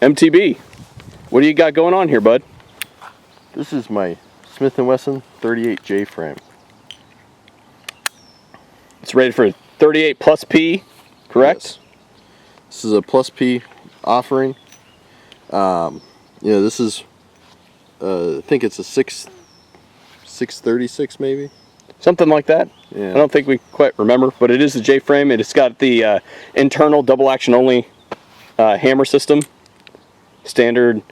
MTB, what do you got going on here, bud? This is my Smith & Wesson 38J frame. It's rated for 38 plus P, correct? Yes. This is a plus P offering. This is, I think it's a 636 maybe? Something like that. Yeah. I don't think we quite remember, but it is the J-frame. It's got the internal double action only hammer system. Standard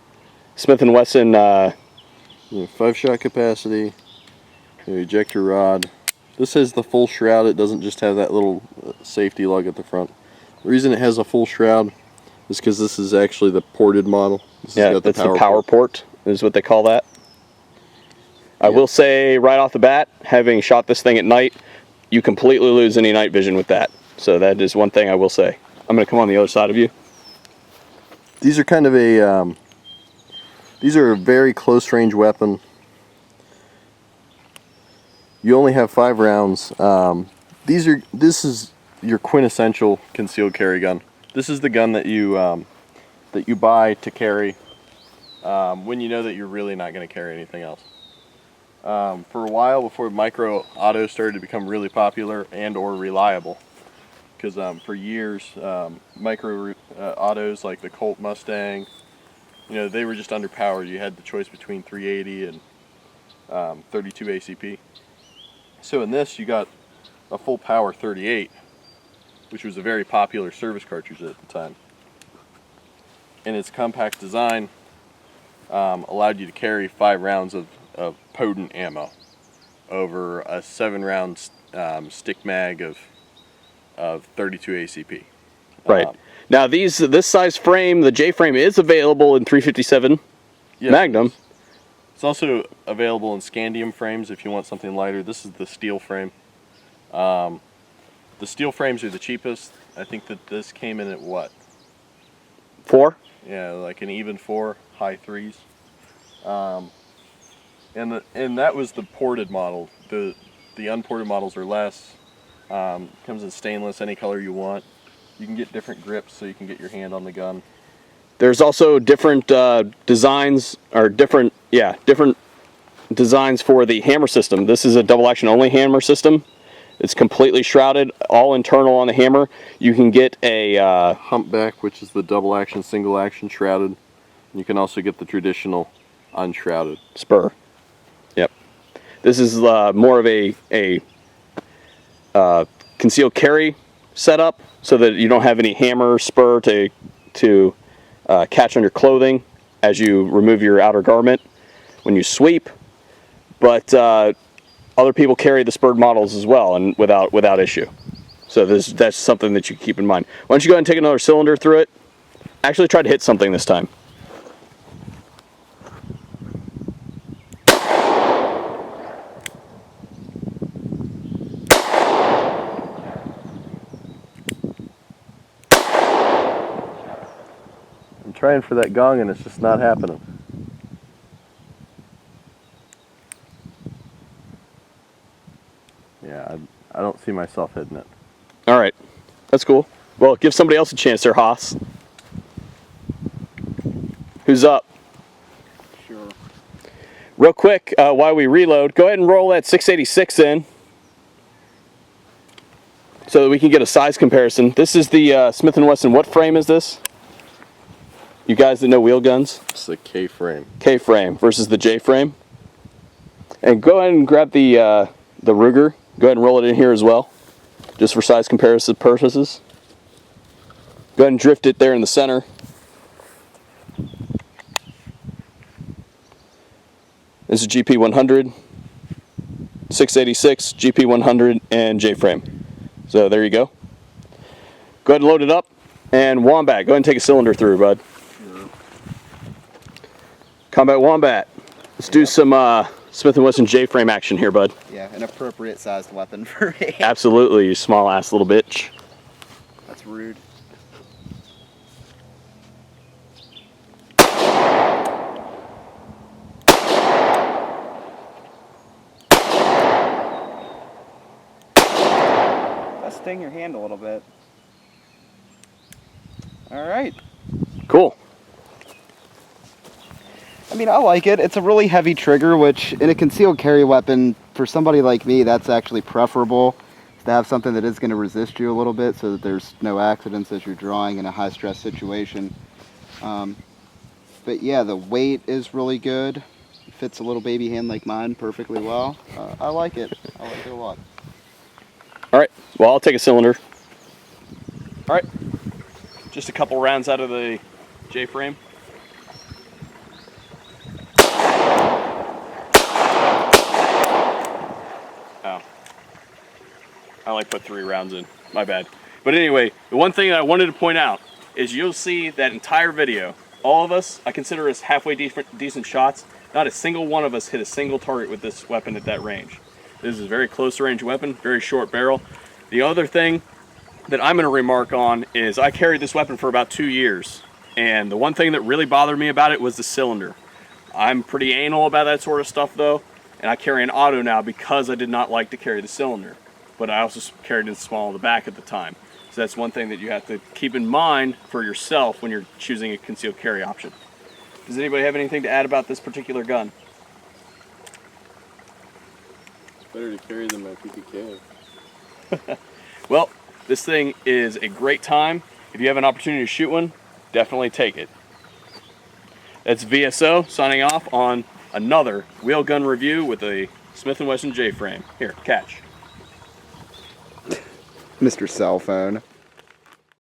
Smith & Wesson 5-shot capacity, ejector rod. This has the full shroud. It doesn't just have that little safety lug at the front. The reason it has a full shroud is because this is actually the ported model. This that's the power port is what they call that. I will say right off the bat, having shot this thing at night, you completely lose any night vision with that. So that is one thing I will say. I'm going to come on the other side of you. These are kind of a these are a very close range weapon. You only have 5 rounds. This is your quintessential concealed carry gun. This is the gun that you buy to carry when you know that you're really not going to carry anything else. For a while before micro autos started to become really popular and or reliable, because for years micro autos like the Colt Mustang, they were just underpowered. You had the choice between 380 and 32 ACP. So in this you got a full power 38, which was a very popular service cartridge at the time. And its compact design allowed you to carry 5 rounds of potent ammo over a 7-round stick mag of 32 ACP. Right. Now this size frame, the J frame, is available in 357 Magnum. It's also available in scandium frames if you want something lighter. This is the steel frame. The steel frames are the cheapest. I think that this came in at what? 4? Yeah, like an even 4, high 3s. And that was the ported model. The unported models are less. Comes in stainless, any color you want. You can get different grips so you can get your hand on the gun. There's also different designs, or different designs for the hammer system. This is a double action only hammer system. It's completely shrouded, all internal on the hammer. You can get a humpback, which is the double action, single action shrouded. You can also get the traditional unshrouded spur. Yep. This is more of a concealed carry setup, so that you don't have any hammer spur to catch on your clothing as you remove your outer garment when you sweep. But other people carry the spurred models as well, and without issue. So that's something that you keep in mind. Why don't you go ahead and take another cylinder through it? Actually try to hit something this time. I'm trying for that gong and it's just not happening. Yeah, I don't see myself hitting it. Alright, that's cool. Well, give somebody else a chance there, Haas. Who's up? Sure. Real quick, while we reload, go ahead and roll that 686 in so that we can get a size comparison. This is the Smith & Wesson. What frame is this? You guys that know wheel guns? It's the K frame. K frame versus the J frame. And go ahead and grab the Ruger. Go ahead and roll it in here as well, just for size comparison purposes. Go ahead and drift it there in the center. This is GP 100, 686, GP 100, and J frame. So there you go. Go ahead and load it up. And Wombat, go ahead and take a cylinder through, bud. Sure. Combat Wombat. Let's do some Smith & Wesson J-frame action here, bud. Yeah, an appropriate sized weapon for me. Absolutely, you small ass little bitch. That's rude. That sting your hand a little bit. All right. Cool. mean, I like it. It's a really heavy trigger, which in a concealed carry weapon, for somebody like me, that's actually preferable. To have something that is going to resist you a little bit so that there's no accidents as you're drawing in a high stress situation. But yeah, the weight is really good. It fits a little baby hand like mine perfectly well. I like it. I like it a lot. All right, well, I'll take a cylinder. All right, just a couple rounds out of the J-frame. Oh, I only put 3 rounds in, my bad. But anyway, the one thing that I wanted to point out is you'll see that entire video, all of us, I consider us halfway decent shots. Not a single one of us hit a single target with this weapon at that range. This is a very close range weapon, very short barrel. The other thing that I'm going to remark on is I carried this weapon for about 2 years, and the one thing that really bothered me about it was the cylinder. I'm pretty anal about that sort of stuff though, and I carry an auto now because I did not like to carry the cylinder, but I also carried it small in the back at the time. So that's one thing that you have to keep in mind for yourself when you're choosing a concealed carry option. Does anybody have anything to add about this particular gun? It's better to carry than my PPK. Well, this thing is a great time. If you have an opportunity to shoot one, definitely take it. That's VSO signing off on another wheel gun review with a Smith & Wesson J-frame. Here, catch. Mr. Cell Phone.